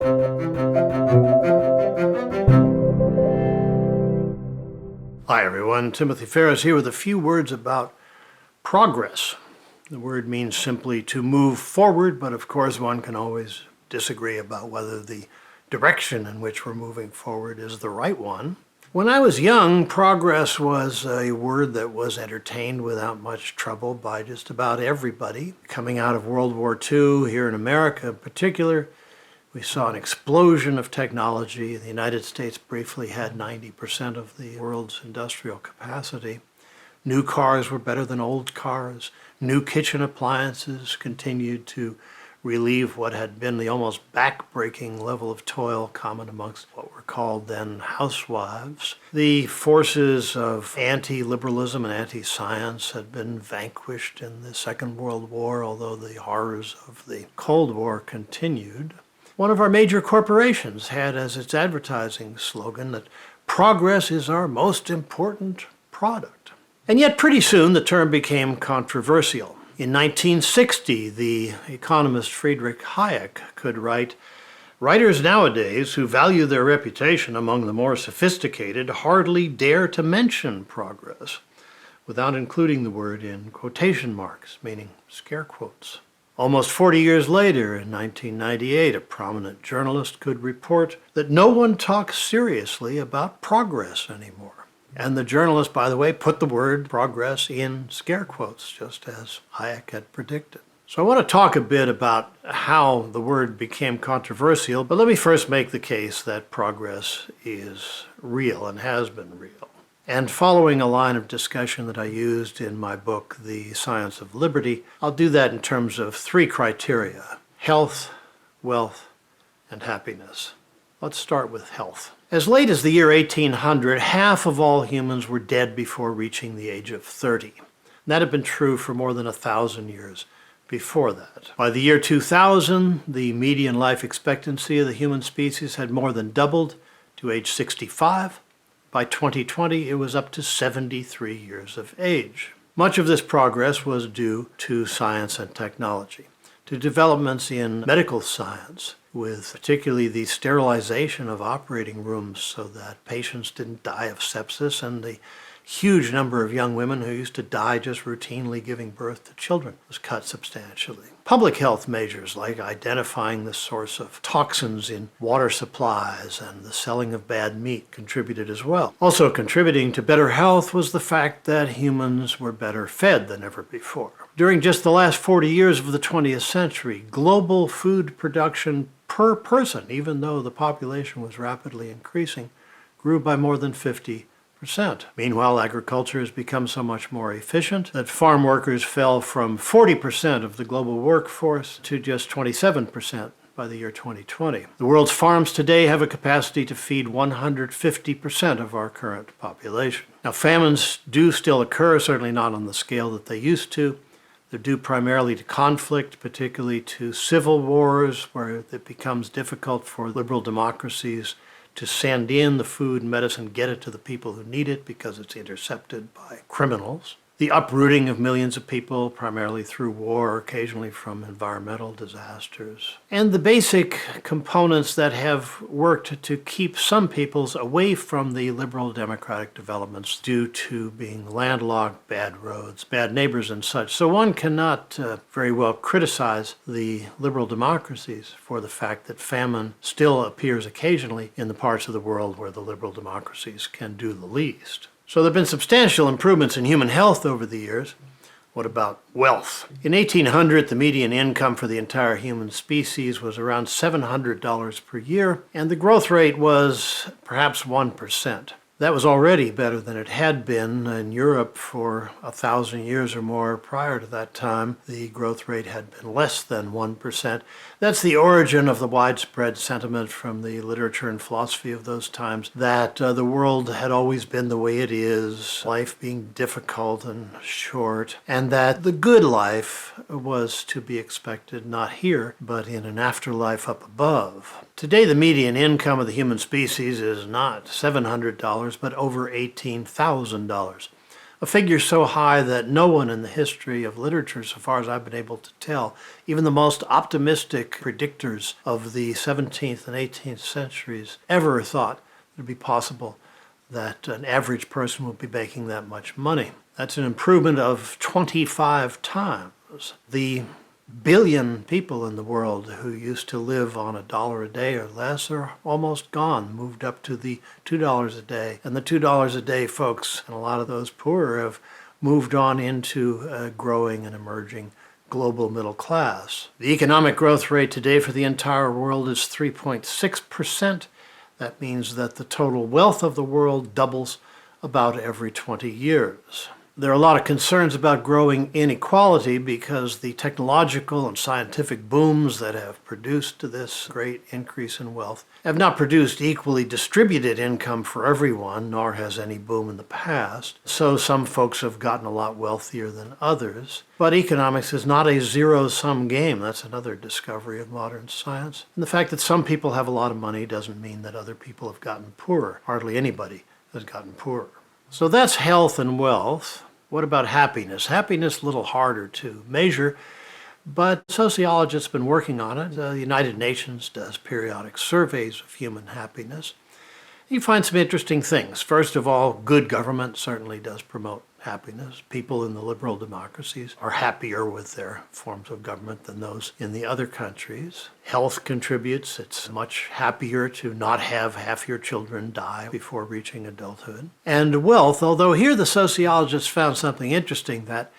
Hi everyone, Timothy Ferris here with a few words about progress. The word means simply to move forward, but of course one can always disagree about whether the direction in which we're moving forward is the right one. When I was young, progress was a word that was entertained without much trouble by just about everybody. Coming out of World War II, here in America in particular, we saw an explosion of technology. The United States briefly had 90% of the world's industrial capacity. New cars were better than old cars. New kitchen appliances continued to relieve what had been the almost back-breaking level of toil common amongst what were called then housewives. The forces of anti-liberalism and anti-science had been vanquished in the Second World War, although the horrors of the Cold War continued. One of our major corporations had as its advertising slogan that progress is our most important product. And yet pretty soon the term became controversial. In 1960, the economist Friedrich Hayek could write, "Writers nowadays who value their reputation among the more sophisticated hardly dare to mention progress without including the word in quotation marks, meaning scare quotes." Almost 40 years later, in 1998, a prominent journalist could report that no one talks seriously about progress anymore. And the journalist, by the way, put the word progress in scare quotes, just as Hayek had predicted. So I want to talk a bit about how the word became controversial, but let me first make the case that progress is real and has been real. And following a line of discussion that I used in my book, The Science of Liberty, I'll do that in terms of three criteria: health, wealth, and happiness. Let's start with health. As late as the year 1800, half of all humans were dead before reaching the age of 30. And that had been true for more than 1,000 years before that. By the year 2000, the median life expectancy of the human species had more than doubled to age 65. By 2020, it was up to 73 years of age. Much of this progress was due to science and technology, to developments in medical science, with particularly the sterilization of operating rooms so that patients didn't die of sepsis, and the huge number of young women who used to die just routinely giving birth to children was cut substantially. Public health measures like identifying the source of toxins in water supplies and the selling of bad meat contributed as well. Also contributing to better health was the fact that humans were better fed than ever before. During just the last 40 years of the 20th century, global food production per person, even though the population was rapidly increasing, grew by more than 50%. Meanwhile, agriculture has become so much more efficient that farm workers fell from 40% of the global workforce to just 27% by the year 2020. The world's farms today have a capacity to feed 150% of our current population. Now, famines do still occur, certainly not on the scale that they used to. They're due primarily to conflict, particularly to civil wars, where it becomes difficult for liberal democracies to send in the food and medicine, get it to the people who need it because it's intercepted by criminals. The uprooting of millions of people, primarily through war, occasionally from environmental disasters. And the basic components that have worked to keep some peoples away from the liberal democratic developments due to being landlocked, bad roads, bad neighbors and such. So one cannot very well criticize the liberal democracies for the fact that famine still appears occasionally in the parts of the world where the liberal democracies can do the least. So there have been substantial improvements in human health over the years. What about wealth? In 1800, the median income for the entire human species was around $700 per year, and the growth rate was perhaps 1%. That was already better than it had been in Europe for 1,000 years or more. Prior to that time, the growth rate had been less than 1%. That's the origin of the widespread sentiment from the literature and philosophy of those times that the world had always been the way it is, life being difficult and short, and that the good life was to be expected not here, but in an afterlife up above. Today, the median income of the human species is not $700, but over $18,000. a figure so high that no one in the history of literature, so far as I've been able to tell, even the most optimistic predictors of the 17th and 18th centuries, ever thought it would be possible that an average person would be making that much money. That's an improvement of 25 times. The billion people in the world who used to live on $1 a day or less are almost gone, moved up to the $2 a day. And the $2 a day folks, and a lot of those poorer, have moved on into a growing and emerging global middle class. The economic growth rate today for the entire world is 3.6%. That means that the total wealth of the world doubles about every 20 years. There are a lot of concerns about growing inequality because the technological and scientific booms that have produced this great increase in wealth have not produced equally distributed income for everyone, nor has any boom in the past. So some folks have gotten a lot wealthier than others. But economics is not a zero-sum game. That's another discovery of modern science. And the fact that some people have a lot of money doesn't mean that other people have gotten poorer. Hardly anybody has gotten poorer. So that's health and wealth. What about happiness? Happiness, a little harder to measure, but sociologists have been working on it. The United Nations does periodic surveys of human happiness. You find some interesting things. First of all, good government certainly does promote happiness. People in the liberal democracies are happier with their forms of government than those in the other countries. Health contributes. It's much happier to not have half your children die before reaching adulthood. And wealth, although here the sociologists found something interesting, that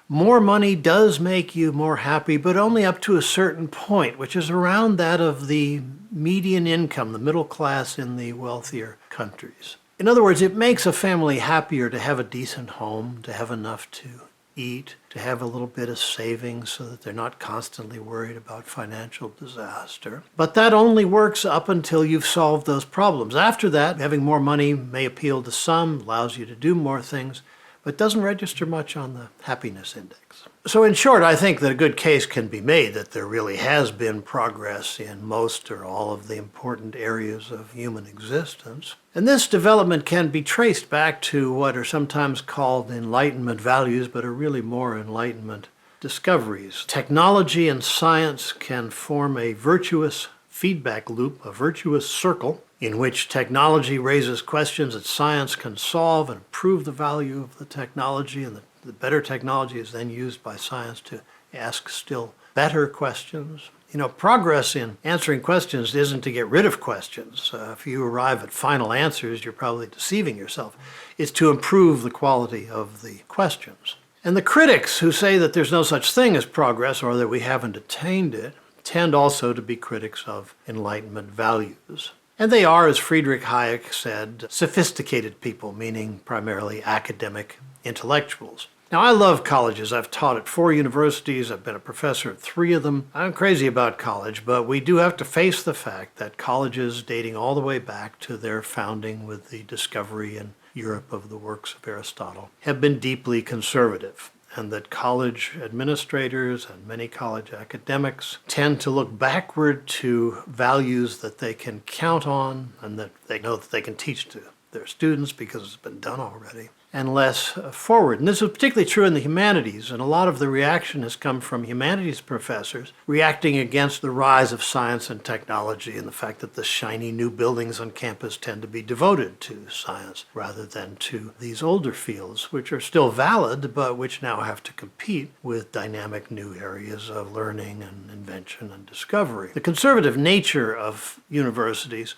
more money does make you more happy, but only up to a certain point, which is around that of the median income, the middle class in the wealthier countries. In other words, it makes a family happier to have a decent home, to have enough to eat, to have a little bit of savings so that they're not constantly worried about financial disaster. But that only works up until you've solved those problems. After that, having more money may appeal to some, allows you to do more things, but doesn't register much on the happiness index. So in short, I think that a good case can be made that there really has been progress in most or all of the important areas of human existence. And this development can be traced back to what are sometimes called Enlightenment values, but are really more Enlightenment discoveries. Technology and science can form a virtuous feedback loop, a virtuous circle, in which technology raises questions that science can solve and improve the value of the technology, and the better technology is then used by science to ask still better questions. You know, progress in answering questions isn't to get rid of questions. If you arrive at final answers, you're probably deceiving yourself. It's to improve the quality of the questions. And the critics who say that there's no such thing as progress or that we haven't attained it tend also to be critics of Enlightenment values. And they are, as Friedrich Hayek said, sophisticated people, meaning primarily academic intellectuals. Now, I love colleges. I've taught at 4 universities. I've been a professor at 3 of them. I'm crazy about college, but we do have to face the fact that colleges, dating all the way back to their founding with the discovery in Europe of the works of Aristotle, have been deeply conservative, and that college administrators and many college academics tend to look backward to values that they can count on and that they know that they can teach to their students because it's been done already, and less forward. And this is particularly true in the humanities, and a lot of the reaction has come from humanities professors reacting against the rise of science and technology and the fact that the shiny new buildings on campus tend to be devoted to science rather than to these older fields, which are still valid, but which now have to compete with dynamic new areas of learning and invention and discovery. The conservative nature of universities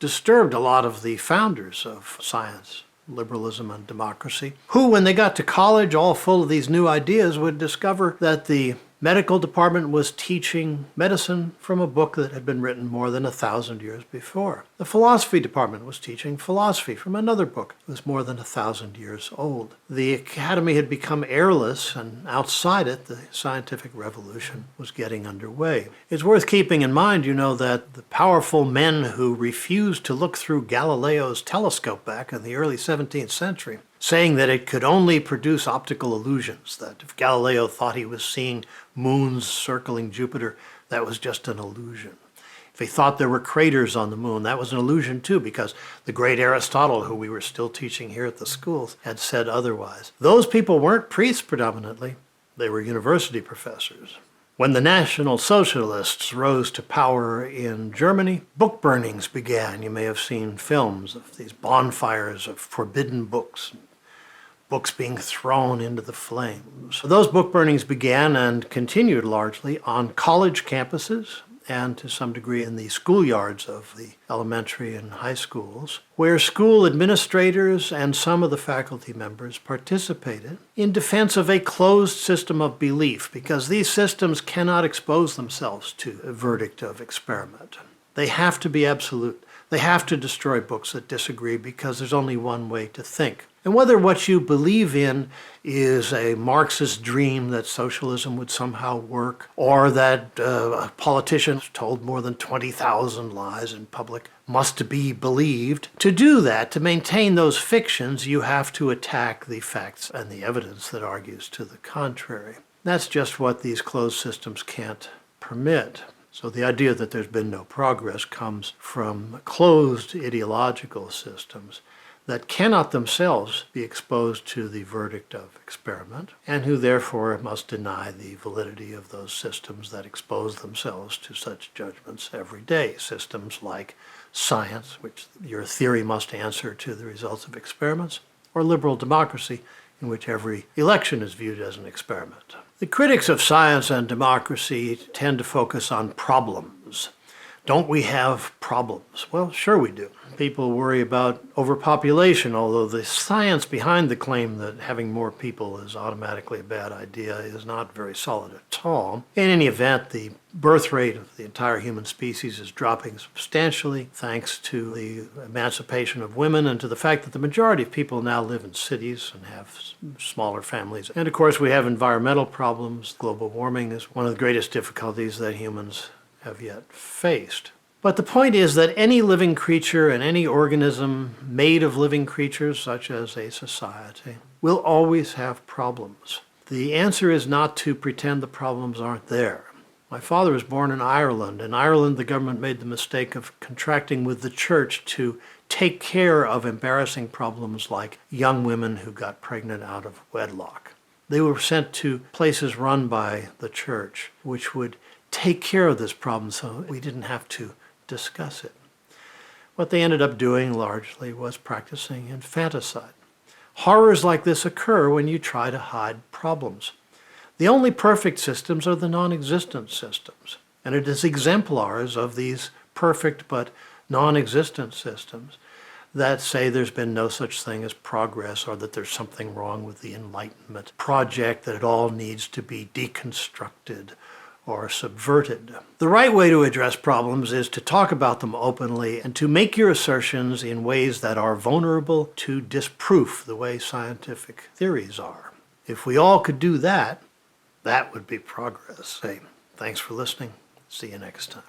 disturbed a lot of the founders of science, liberalism, and democracy, who, when they got to college all full of these new ideas, would discover that the medical department was teaching medicine from a book that had been written more than 1,000 years before. The philosophy department was teaching philosophy from another book that was more than 1,000 years old. The academy had become airless, and outside it, the scientific revolution was getting underway. It's worth keeping in mind, you know, that the powerful men who refused to look through Galileo's telescope back in the early 17th century, saying that it could only produce optical illusions, that if Galileo thought he was seeing moons circling Jupiter, that was just an illusion. In They thought there were craters on the moon. That was an illusion too, because the great Aristotle, who we were still teaching here at the schools, had said otherwise. Those people weren't priests predominantly. They were university professors. When the National Socialists rose to power in Germany, book burnings began. You may have seen films of these bonfires of forbidden books, books being thrown into the flames. Those book burnings began and continued largely on college campuses and to some degree in the schoolyards of the elementary and high schools, where school administrators and some of the faculty members participated in defense of a closed system of belief, because these systems cannot expose themselves to a verdict of experiment. They have to be absolute. They have to destroy books that disagree, because there's only one way to think. And whether what you believe in is a Marxist dream that socialism would somehow work, or that a politician told more than 20,000 lies in public must be believed, to do that, to maintain those fictions, you have to attack the facts and the evidence that argues to the contrary. That's just what these closed systems can't permit. So the idea that there's been no progress comes from closed ideological systems that cannot themselves be exposed to the verdict of experiment, and who therefore must deny the validity of those systems that expose themselves to such judgments every day. Systems like science, which your theory must answer to the results of experiments, or liberal democracy, in which every election is viewed as an experiment. The critics of science and democracy tend to focus on problems. Don't we have problems? Well, sure we do. People worry about overpopulation, although the science behind the claim that having more people is automatically a bad idea is not very solid at all. In any event, the birth rate of the entire human species is dropping substantially thanks to the emancipation of women and to the fact that the majority of people now live in cities and have smaller families. And of course, we have environmental problems. Global warming is one of the greatest difficulties that humans have yet faced. But the point is that any living creature and any organism made of living creatures, such as a society, will always have problems. The answer is not to pretend the problems aren't there. My father was born in Ireland. In Ireland, the government made the mistake of contracting with the church to take care of embarrassing problems like young women who got pregnant out of wedlock. They were sent to places run by the church, which would take care of this problem so we didn't have to discuss it. What they ended up doing largely was practicing infanticide. Horrors like this occur when you try to hide problems. The only perfect systems are the non-existent systems, and it is exemplars of these perfect but non-existent systems that say there's been no such thing as progress, or that there's something wrong with the Enlightenment project, that it all needs to be deconstructed or subverted. The right way to address problems is to talk about them openly and to make your assertions in ways that are vulnerable to disproof, the way scientific theories are. If we all could do that, that would be progress. Hey, thanks for listening. See you next time.